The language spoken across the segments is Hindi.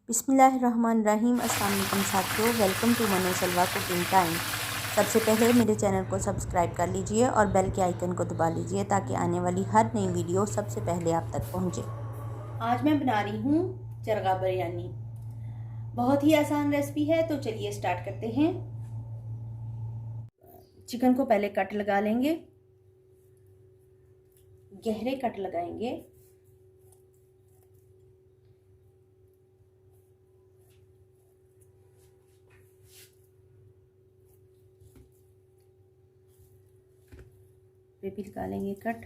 बिस्मिल्लाहिर्रहमानिर्रहीम। अस्सलाम वालेकुम साथियों, वेलकम टू मनो सलवा कुकिंग टाइम। सबसे पहले मेरे चैनल को सब्सक्राइब कर लीजिए और बेल के आइकन को दबा लीजिए ताकि आने वाली हर नई वीडियो सबसे पहले आप तक पहुंचे। आज मैं बना रही हूँ चरगा बिरयानी। बहुत ही आसान रेसिपी है, तो चलिए स्टार्ट करते हैं। चिकन को पहले कट लगा लेंगे, गहरे कट लगाएंगे। पे भी लगा लेंगे कट।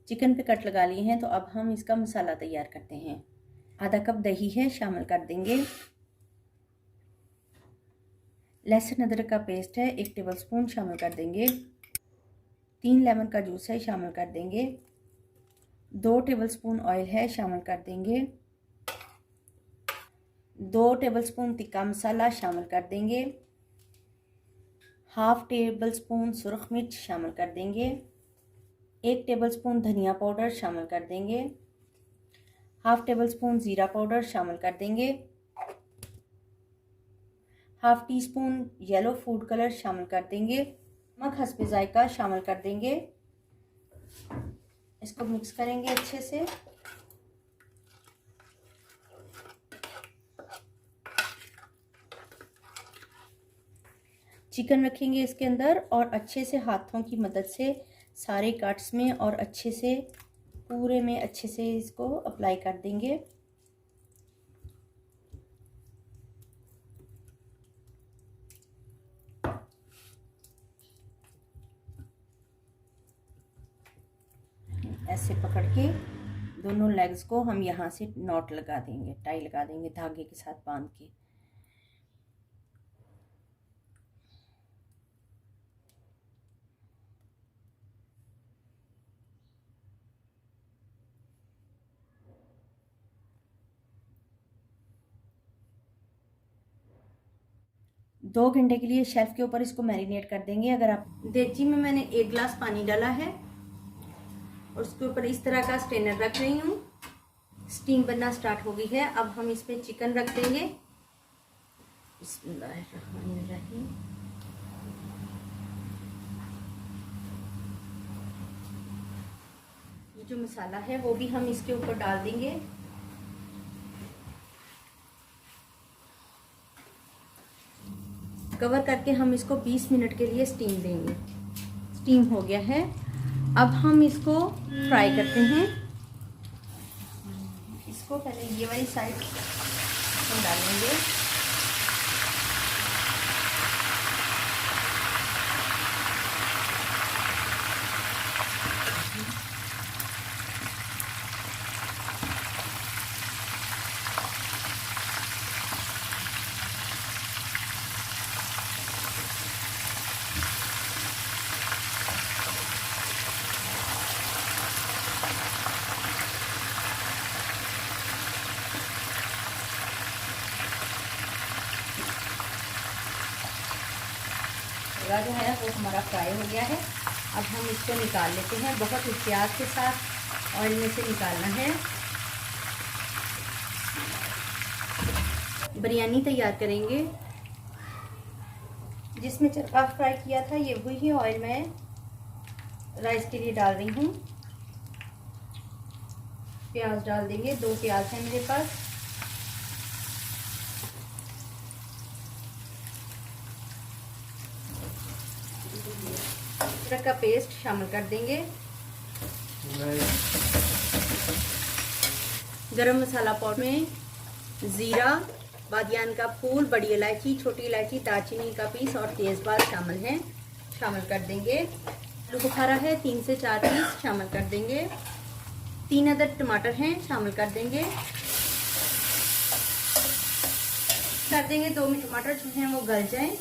चिकन पे कट लगा लिए हैं, तो अब हम इसका मसाला तैयार करते हैं। आधा कप दही है, शामिल कर देंगे। लहसुन अदरक का पेस्ट है, 1 टेबलस्पून शामिल कर देंगे। 3 लेमन का जूस है, शामिल कर देंगे। 2 टेबलस्पून ऑयल है, शामिल कर देंगे। 2 टेबलस्पून तिक्का मसाला शामिल कर देंगे। हाफ टेबलस्पून सुरख मिर्च शामिल कर देंगे। 1 टेबलस्पून धनिया पाउडर शामिल कर देंगे। हाफ टेबलस्पून ज़ीरा पाउडर शामिल कर देंगे। Half tea spoon yellow food colour शामिल कर देंगे। नमक हस्बे जायका शामिल कर देंगे। इसको मिक्स करेंगे अच्छे से। चिकन रखेंगे इसके अंदर और अच्छे से हाथों की मदद से सारे कट्स में और अच्छे से पूरे में अच्छे से इसको अप्लाई कर देंगे। ऐसे पकड़ के दोनों लेग्स को हम यहाँ से नॉट लगा देंगे, टाई लगा देंगे धागे के साथ बांध के। दो घंटे के लिए शेल्फ के ऊपर इसको मैरिनेट कर देंगे। अगर आप देगची में मैंने 1 गिलास पानी डाला है और उसके ऊपर इस तरह का स्ट्रेनर रख रही हूँ। स्टीम बनना स्टार्ट हो गई है। अब हम इसमें चिकन रख देंगे। बिस्मिल्लाहिर्रहमानिर्रहीम। ये जो मसाला है वो भी हम इसके ऊपर डाल देंगे। कवर करके हम इसको 20 मिनट के लिए स्टीम देंगे। स्टीम हो गया है। अब हम इसको फ्राई करते हैं। इसको पहले ये वाली साइड हम डालेंगे। जो है वो हमारा फ्राई हो गया है। अब हम इसको निकाल लेते हैं। बहुत एहतियात के साथ ऑयल में से निकालना है। बिरयानी तैयार करेंगे। जिसमें चरखा फ्राई किया था ये वही ऑयल मैं राइस के लिए डाल रही हूँ। प्याज डाल देंगे। 2 प्याज हैं मेरे पास। अदरक का पेस्ट शामिल कर देंगे। गरम मसाला पाउडर में ज़ीरा, बादियान का फूल, बड़ी इलायची, छोटी इलायची, दालचीनी का पीस और तेज़पात शामिल हैं। शामिल कर देंगे। आलू बुखारा है 3 से 4 पीस शामिल कर देंगे। 3 अदद टमाटर हैं, शामिल कर देंगे। 2 टमाटर जो हैं वो गल जाएं।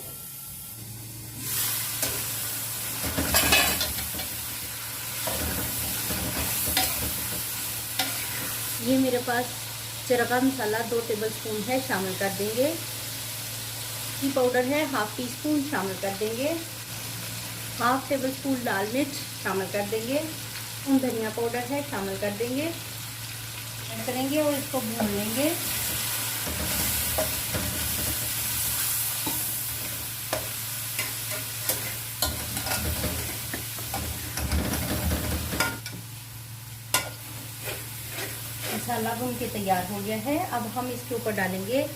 ये मेरे पास चरगा मसाला 2 टेबलस्पून है, शामिल कर देंगे। टी पाउडर है हाफ टी स्पून, शामिल कर देंगे। हाफ टेबलस्पून लाल मिर्च शामिल कर देंगे। धनिया पाउडर है, शामिल कर देंगे। ऐड करेंगे और इसको भून लेंगे। मसाला भून के तैयार हो गया है। अब हम इसके ऊपर डालेंगे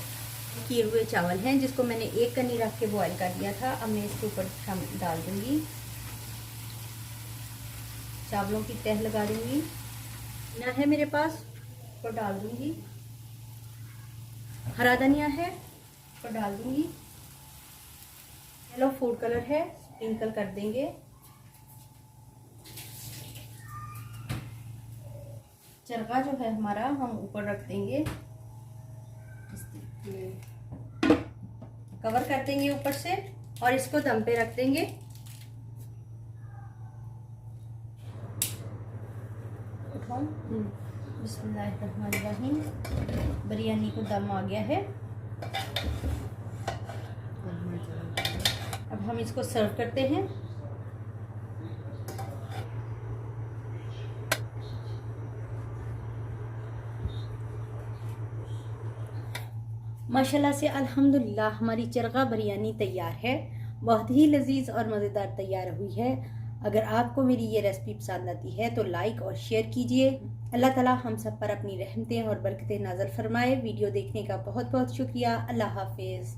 किए हुए चावल हैं, जिसको मैंने एक कनी रख के बॉईल कर दिया था। अब मैं इसके ऊपर डाल दूंगी, चावलों की तह लगा दूंगी। ना है मेरे पास तो डाल दूंगी, हरा धनिया है तो डाल दूंगी, येलो फूड कलर है स्प्रिंकल कर देंगे। चरगा जो है हमारा हम ऊपर रख देंगे, कवर कर देंगे ऊपर से और इसको दम पे रख देंगे। बिस्मिल्लाहिर्रहमानिर्रहीम। बिरयानी को दम आ गया है। अब हम इसको सर्व करते हैं। माशाल्लाह से अल्हम्दुलिल्लाह हमारी चरगा बिरयानी तैयार है। बहुत ही लजीज और मज़ेदार तैयार हुई है। अगर आपको मेरी ये रेसिपी पसंद आती है तो लाइक और शेयर कीजिए। अल्लाह ताला हम सब पर अपनी रहमतें और बरकतें नाज़िल फरमाए। वीडियो देखने का बहुत बहुत शुक्रिया। अल्लाह हाफिज़।